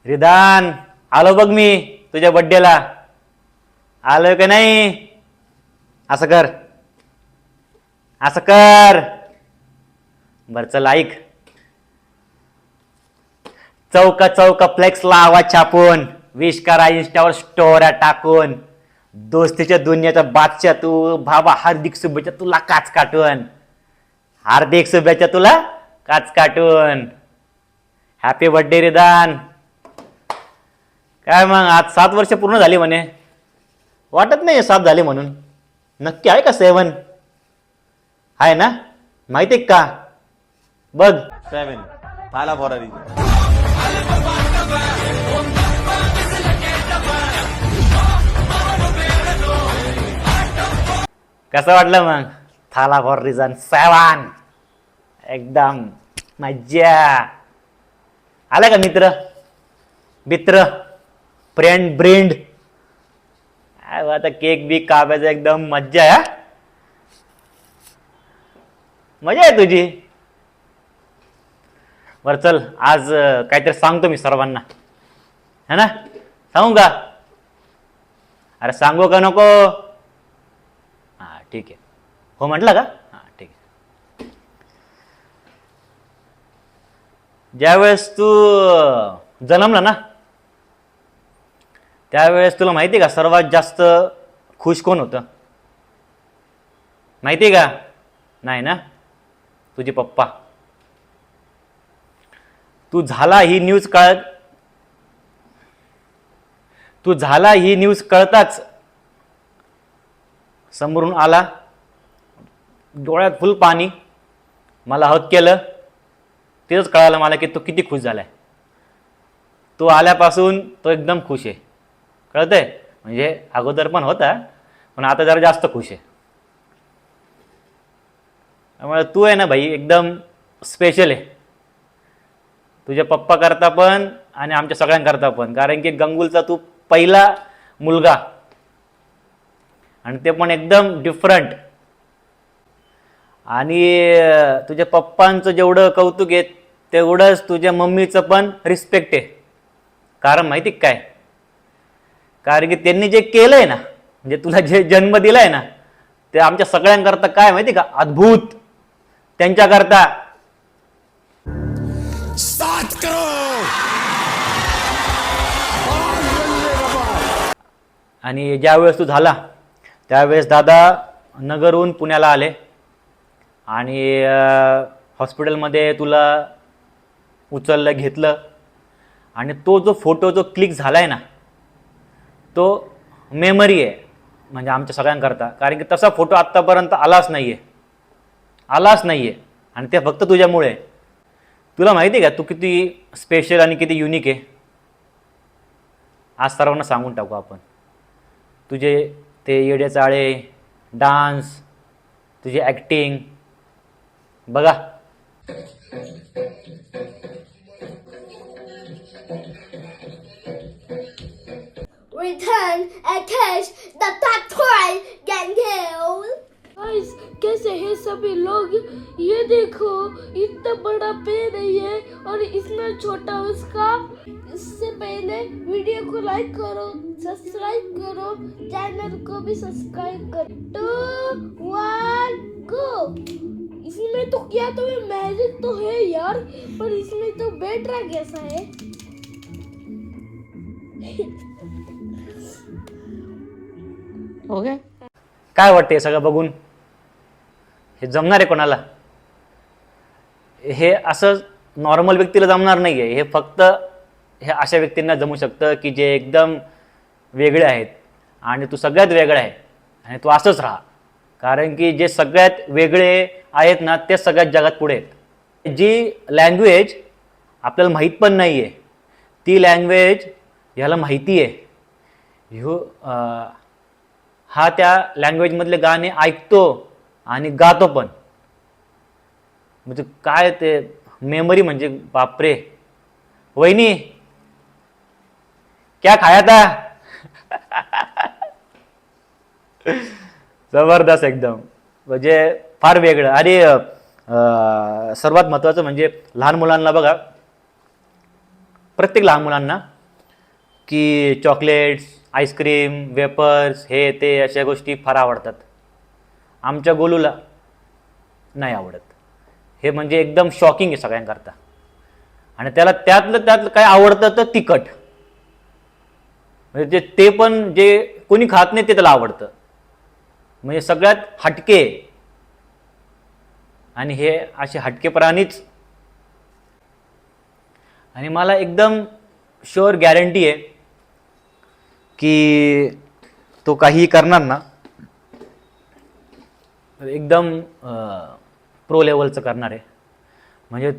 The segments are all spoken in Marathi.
रिदान, आलो बघ मी तुझ्या बड्डेला. आलोय का नाही? असं कर, असं कर. बर चल ऐक. चौका चौका फ्लेक्स लावा छापून, विश करा इंस्टावर स्टोऱ्या टाकून. दोस्तीच्या दुनियाचा बादशाह तू भावा, हार्दिक शुभेच्छा तुला काच काटून. हार्दिक शुभेच्छा तुला काच काटून. Happy birthday Ridaan. काय मग आज 7 वर्ष पूर्ण झाली म्हणे. वाटत नाही 7 झाले म्हणून. नक्की आहे का 7? आहे ना? माहिती का? बघ 7 थाला फॉर अ रिझन. कसं वाटलं मग? थाला फॉर रिझन 7. एकदम मज्जा. आला का मित्र मित्र फ्रेंड ब्रेंड? आता केक बी कापायचा एकदम मज्जा आहे. मजा आहे तुझी. बर चल आज काहीतरी सांगतो मी सर्वांना, है ना? सांगू का? अरे सांगू का नको? हा ठीक आहे. हो म्हटलं का? हा ठीक आहे. ज्यावेळेस तू जन्मला ना, त्यावेळेस तुला माहिती का सर्वात जास्त खुश कोण होतं? माहिती का? नाही ना? तुझे पप्पा. तू झाला ही न्यूज कळताच समोरून आला, डोळ्यात फुल पाणी, मला हक केलं. तेच कळालं मला की तो किती खुश झालाय. तो आल्यापासून तो एकदम खुश आहे. कळतंय? म्हणजे अगोदर पण होता, पण आता जरा जास्त खुश आहे. त्यामुळे तू आहे ना भाई एकदम स्पेशल आहे. तुझ्या पप्पा करता पण आणि आमच्या सगळ्यांकरता पण. कारण की गंगुलचा तू पहिला मुलगा, आणि ते पण एकदम डिफरंट. आणि तुझ्या पप्पांचं जेवढं कौतुक आहे तेवढंच तुझ्या मम्मीचं पण रिस्पेक्ट आहे. कारण माहिती काय? कारण की त्यांनी जे केलंय ना, म्हणजे तुला जे जन्म दिलाय ना, ते आमच्या सगळ्यांकरता काय माहिती का? अद्भुत. त्यांच्याकरता 7 करोड. आणि ज्यावेळेस तू झाला त्यावेळेस दादा नगरहून पुण्याला आले आणि हॉस्पिटलमध्ये तुला उचललं, घेतलं. आणि तो जो फोटो जो क्लिक झालाय ना, तो मेमरी आहे म्हणजे आमच्या सगळ्यांकरता. कारण की तसा फोटो आत्तापर्यंत आलाच नाहीये. आणि ते फक्त तुझ्यामुळे. तुला माहिती आहे का तू किती स्पेशल आणि किती युनिक आहे? आज सर्वांना सांगून टाकू आपण. तुझे ते येडे चाळे, डान्स, तुझी ॲक्टिंग बघा. Return and catch the top toy get killed. Guys कैसे हैं सभी लोग? ये देखो इतना बड़ा पेड़ है ये, और इतना छोटा उसका. इससे पहले वीडियो को लाइक करो, सब्सक्राइब करो, चैनल को भी सब्सक्राइब करो. 2 1 गो. इसमें तो क्या तो मैजिक तो है यार, पर इसमें तो बैटरा कैसा है? ओके. काय वाटते सगळं बघून? हे जमणार आहे कोणाला? हे असं नॉर्मल व्यक्तीला जमणार नाही आहे. हे फक्त हे अशा व्यक्तींना जमू शकतं की जे एकदम वेगळे आहेत. आणि तू सगळ्यात वेगळा आहे आणि तू असंच राहा. कारण की जे सगळ्यात वेगळे आहेत ना, ते सगळ्यात जगात पुढे आहेत. जी लँग्वेज आपल्याला माहीत पण नाही आहे, ती लँग्वेज ह्याला माहिती आहे. हा त्या लँग्वेजमधले गाणे ऐकतो आणि गातो पण. म्हणजे काय ते मेमरी म्हणजे बापरे. वहिनी क्या खाया था? जबरदस्त एकदम. म्हणजे फार वेगळं. आणि सर्वात महत्त्वाचं म्हणजे लहान मुलांना बघा, प्रत्येक लहान मुलांना की चॉकलेट्स, आईस्क्रीम, वेपर्स, हे ते अशा गोष्टी फार आवडतात. आमच्या गोलूला नाही आवडत. हे म्हणजे एकदम शॉकिंग आहे सगळ्यांकरता. आणि त्याला त्यातलं काय आवडतं तर तिखट. म्हणजे ते पण जे कोणी खात नाही ते त्याला आवडतं. म्हणजे सगळ्यात हटके. आणि हे असे हटके प्राणीच. आणि मला एकदम शुअर गॅरंटी आहे की तो काहीही करणार ना एकदम प्रो लेवलचं करणार आहे. म्हणजे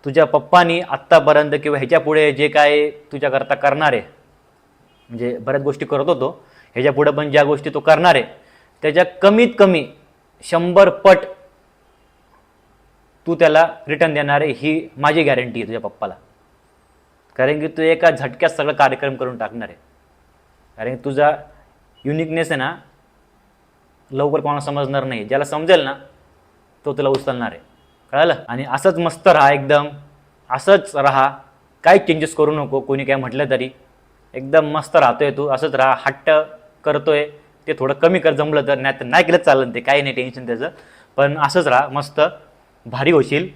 तुझ्या पप्पानी आत्तापर्यंत किंवा ह्याच्या पुढे जे काय तुझ्याकरता करणार आहे, म्हणजे बऱ्याच गोष्टी करत होतो, ह्याच्या पुढे पण ज्या गोष्टी तो करणार आहे त्याच्या कमीत कमी 100 पट तू त्याला रिटर्न देणार आहे, ही माझी गॅरंटी आहे तुझ्या पप्पाला. कारण की तू एका झटक्यात सगळं कार्यक्रम करून टाकणार आहे. कारण की तुझा युनिकनेस आहे ना लवकर कोणाला समजणार नाही. ज्याला समजेल ना तो तुला उचलणार आहे. कळलं? आणि असंच मस्त राहा, एकदम असंच राहा. काही चेंजेस करू नको. कोणी काय म्हटलं तरी एकदम मस्त राहतोय तू, असंच राहा. हट्ट करतोय ते थोडं कमी कर जमलं तर, नाही तर नाही केलं चालेल, ते काही नाही टेन्शन त्याचं. पण असंच राहा, मस्त भारी होशील.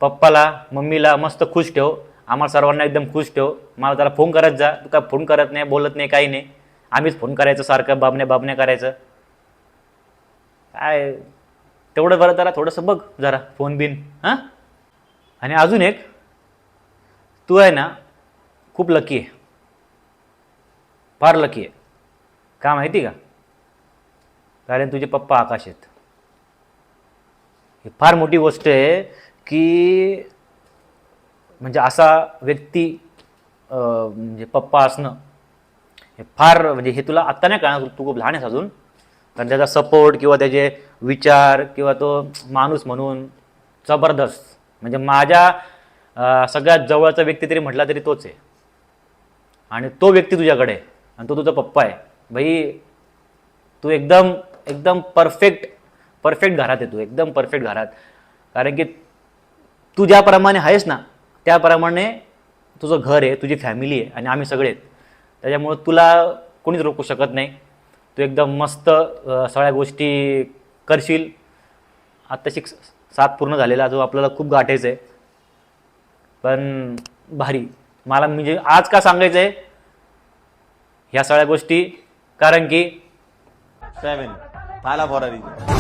पप्पाला मम्मीला मस्त खुश ठेव. आम्हाला सर्वांना एकदम खुश ठेव. मला जरा फोन करत जा. तू काय फोन करत नाही, बोलत नाही, काही नाही. आम्हीच फोन करायचं सारखं, बाबण्या करायचं. काय तेवढं बरं जरा थोडंसं बघ जरा फोन बिन. हां. आणि अजून एक, तू आहे ना खूप लकी आहे, फार लकी आहे. का माहिती का? कारण तुझे पप्पा आकाश आहेत. ही फार मोठी गोष्ट आहे की म्हणजे असा व्यक्ती म्हणजे पप्पा असणं हे फार, म्हणजे हे तुला आत्ता नाही कळणार, तू खूप लहान आहेस अजून. कारण त्याचा सपोर्ट किंवा त्याचे विचार किंवा तो माणूस म्हणून जबरदस्त. म्हणजे माझ्या सगळ्यात जवळचा व्यक्ती तरी म्हटला तरी तोच आहे. आणि तो व्यक्ती तुझ्याकडे आहे आणि तो तुझा पप्पा आहे. भाई तू एकदम एकदम परफेक्ट घरात आहे. तू एकदम परफेक्ट घरात. कारण की तू ज्याप्रमाणे आहेस ना त्याप्रमाणे तुझं घर आहे, तुझी फॅमिली आहे आणि आम्ही सगळे आहेत. त्याच्यामुळं तुला कोणीच रोखू शकत नाही. तू एकदम मस्त सगळ्या गोष्टी करशील. आत्ताशी 7 पूर्ण झालेला, अजून आपल्याला खूप गाठायचं आहे. पण भारी. मला म्हणजे आज का सांगायचं आहे ह्या सगळ्या गोष्टी, कारण की 7. Thala for a reason.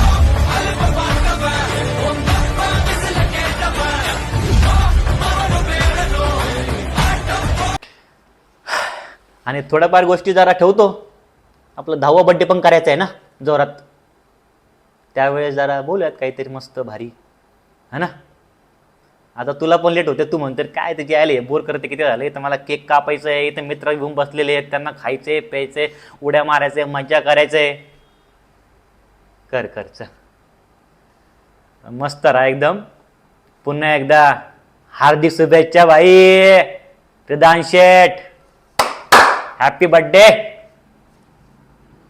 आणि थोड्याफार गोष्टी जरा ठेवतो. आपलं 10वा बड्डे पण करायचा आहे ना जोरात. त्यावेळेस जरा बोलूयात काहीतरी मस्त भारी, है ना. आता तुला पण लेट होते. तू म्हणते काय त्याची आले बोर करते, किती झालं. तर मला केक कापायचं आहे, इथं मित्र घेऊन बसलेले आहेत, त्यांना खायचे प्यायचे, उड्या मारायचे, मजा करायचे. कर चल. मस्त राहा एकदम. पुन्हा एकदा हार्दिक शुभेच्छा भाई प्रधान शेठ. Happy birthday.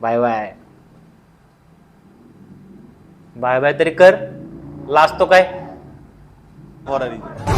Bye bye. Bye bye तरी कर. लाजतो काय? For a reason.